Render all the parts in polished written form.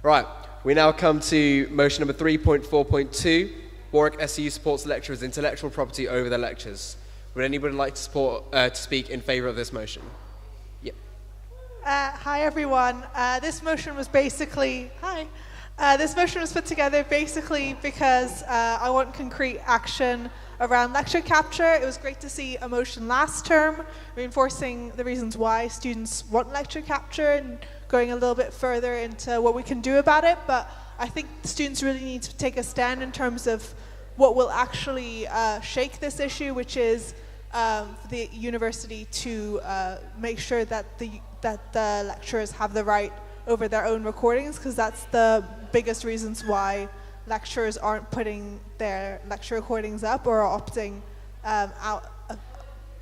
Right, we now come to motion number 3.4.2. Warwick SU supports lecturers' intellectual property over their lectures. Would anybody like to speak in favour of this motion? Yeah. Hi everyone. This motion was basically this motion was put together basically because I want concrete action around lecture capture. It was great to see a motion last term reinforcing the reasons why students want lecture capture and going a little bit further into what we can do about it. But I think students really need to take a stand in terms of what will actually shake this issue, which is for the university to make sure that the lecturers have the right over their own recordings, because that's the biggest reasons why lecturers aren't putting their lecture recordings up or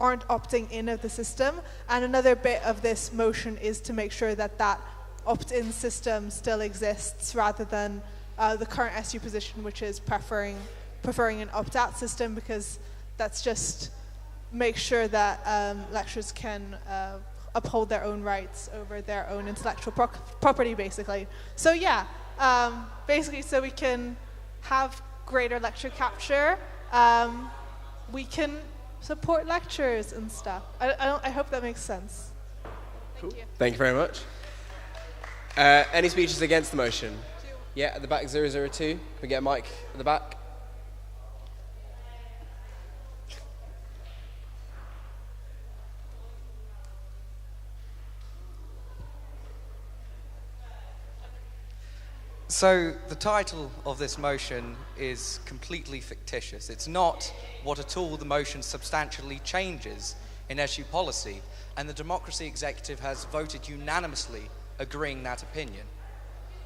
aren't opting in of the system. And another bit of this motion is to make sure that that opt-in system still exists rather than the current SU position, which is preferring an opt-out system, because that's just make sure that lecturers can uphold their own rights over their own intellectual property, basically. So yeah, basically so we can have greater lecture capture, we can support lecturers and stuff. I hope that makes sense. Thank you. Thank you very much. Any speeches against the motion? Yeah, at the back, 002. Can we get a mic at the back? So the title of this motion is completely fictitious. It's not what at all the motion substantially changes in SU policy, and the Democracy Executive has voted unanimously agreeing that opinion.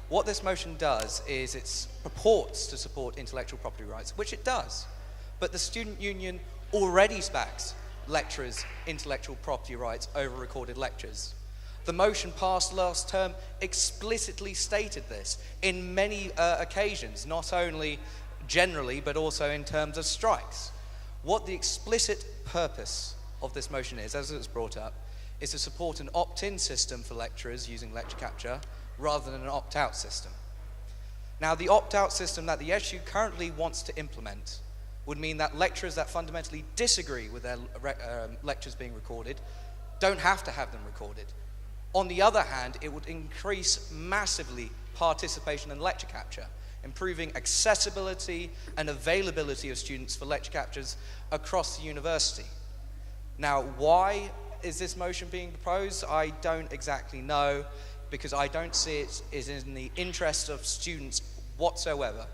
What this motion does is it purports to support intellectual property rights, which it does, but the student union already backs lecturers' intellectual property rights over recorded lectures. The motion passed last term explicitly stated this in many occasions, not only generally, but also in terms of strikes. What the explicit purpose of this motion is, as it was brought up, is to support an opt-in system for lecturers using lecture capture rather than an opt-out system. Now, the opt-out system that the SU currently wants to implement would mean that lecturers that fundamentally disagree with their lectures being recorded don't have to have them recorded. On the other hand, it would increase massively participation in lecture capture, improving accessibility and availability of students for lecture captures across the university. Now, why is this motion being proposed? I don't exactly know, because I don't see it as in the interest of students whatsoever.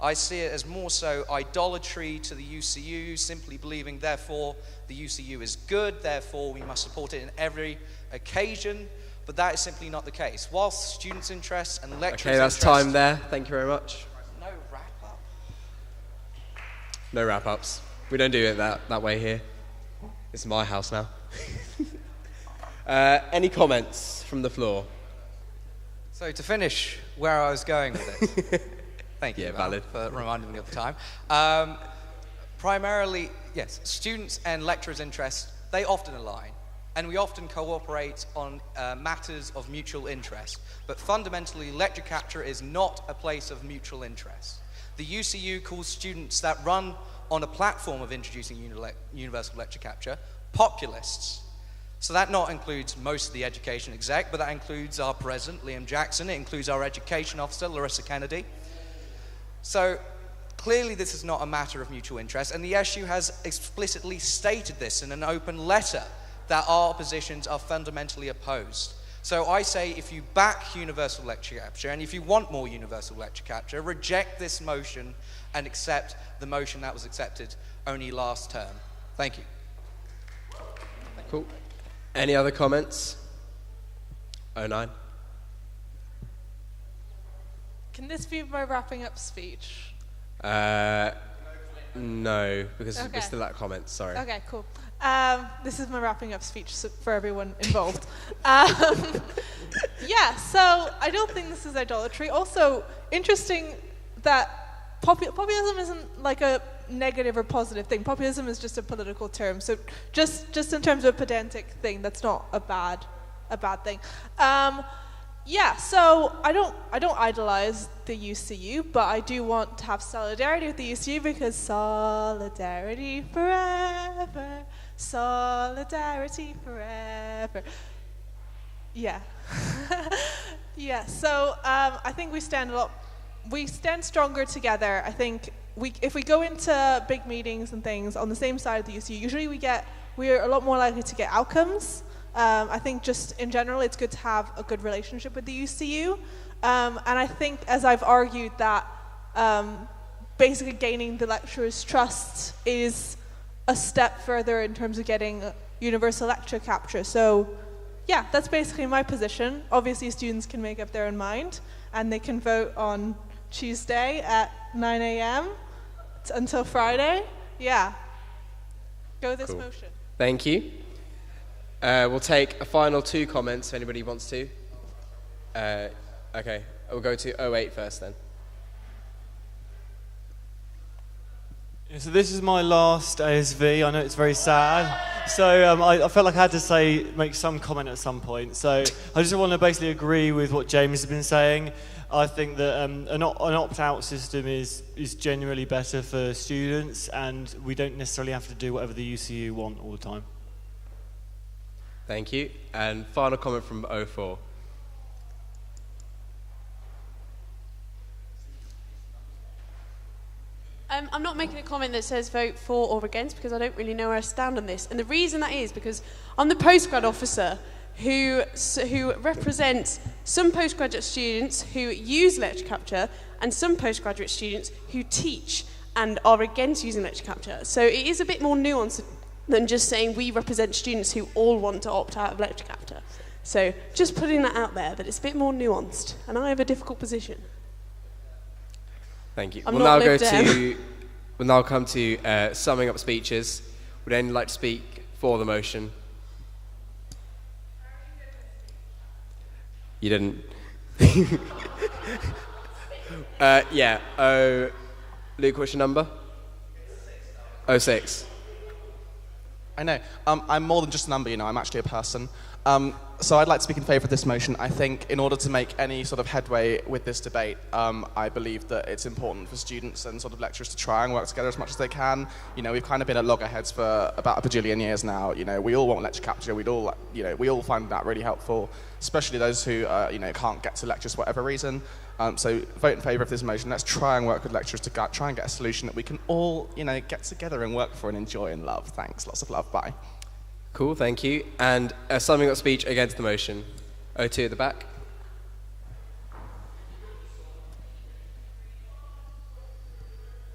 I see it as more so idolatry to the UCU, simply believing, therefore, the UCU is good, therefore we must support it in every occasion, but that is simply not the case. Whilst students' interests and lecturers' Okay, that's time there. Thank you very much. No wrap-up? No wrap-ups. We don't do it that way here. It's my house now. Any comments from the floor? So to finish where I was going with it, thank you, Yeah, Mel, valid. for reminding me of the time. Primarily, yes, students' and lecturers' interests, they often align, and we often cooperate on matters of mutual interest. But fundamentally, lecture capture is not a place of mutual interest. The UCU calls students that run on a platform of introducing universal lecture capture populists. So that not includes most of the education exec, but that includes our president, Liam Jackson. It includes our education officer, Larissa Kennedy. So clearly this is not a matter of mutual interest, and the SU has explicitly stated this in an open letter, that our positions are fundamentally opposed. So I say, if you back universal lecture capture, and if you want more universal lecture capture, reject this motion and accept the motion that was accepted only last term. Thank you. Cool. Any other comments? 09. Can this be my wrapping up speech? No, because Okay. we're still at comments, sorry. Okay, cool. This is my wrapping up speech for everyone involved. Yeah, so I don't think this is idolatry. Also, interesting that populism isn't like a negative or positive thing. Populism is just a political term. So just in terms of a pedantic thing, that's not a bad thing. Yeah, so I don't idolize the UCU, but I do want to have solidarity with the UCU because solidarity forever, solidarity forever. Yeah. Yeah, so I think we stand stronger together. I think if we go into big meetings and things on the same side of the UCU, usually we're a lot more likely to get outcomes. I think just in general, it's good to have a good relationship with the UCU. And I think, as I've argued, that basically gaining the lecturers' trust is a step further in terms of getting universal lecture capture. So, yeah, that's basically my position. Obviously, students can make up their own mind, and they can vote on Tuesday at 9 a.m. Until Friday. Yeah. Go this motion. Thank you. We'll take a final 2 comments if anybody wants to. Okay, we'll go to 08 first then. Yeah, so this is my last ASV. I know it's very sad. So I felt like I had to make some comment at some point. So I just want to basically agree with what James has been saying. I think that an opt-out system is generally better for students, and we don't necessarily have to do whatever the UCU want all the time. Thank you. And final comment from 04. I'm not making a comment that says vote for or against because I don't really know where I stand on this. And the reason that is because I'm the postgrad officer who represents some postgraduate students who use lecture capture and some postgraduate students who teach and are against using lecture capture. So it is a bit more nuanced than just saying we represent students who all want to opt out of lecture capture. So just putting that out there, that it's a bit more nuanced, and I have a difficult position. Thank you. I'm We'll not now come to summing up speeches. Would anyone like to speak for the motion? You didn't. Yeah. Luke, what's your number? 06. I know. I'm more than just a number, I'm actually a person. So I'd like to speak in favour of this motion. I think in order to make any sort of headway with this debate, I believe that it's important for students and sort of lecturers to try and work together as much as they can. We've kind of been at loggerheads for about a bajillion years now. We all want lecture capture. We all find that really helpful, especially those who, can't get to lectures for whatever reason. So vote in favour of this motion. Let's try and work with lecturers to try and get a solution that we can all, get together and work for and enjoy and love. Thanks. Lots of love. Bye. Cool, thank you. And a summing up speech against the motion. 02 at the back.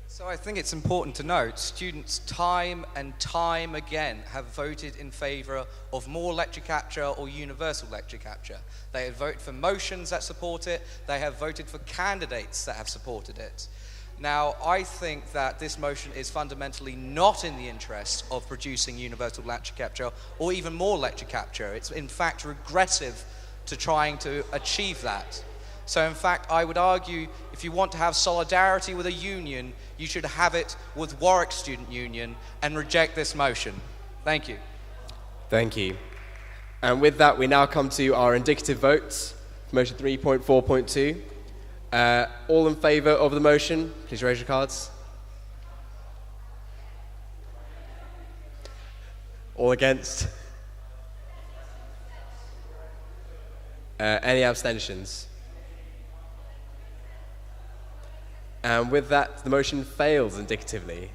So I think it's important to note, students time and time again have voted in favour of more lecture capture or universal lecture capture. They have voted for motions that support it. They have voted for candidates that have supported it. Now, I think that this motion is fundamentally not in the interest of producing universal lecture capture or even more lecture capture. It's in fact regressive to trying to achieve that. So in fact, I would argue if you want to have solidarity with a union, you should have it with Warwick Student Union and reject this motion. Thank you. Thank you. And with that, we now come to our indicative votes. Motion 3.4.2. All in favour of the motion, please raise your cards. All against? Any abstentions? And with that, the motion fails indicatively.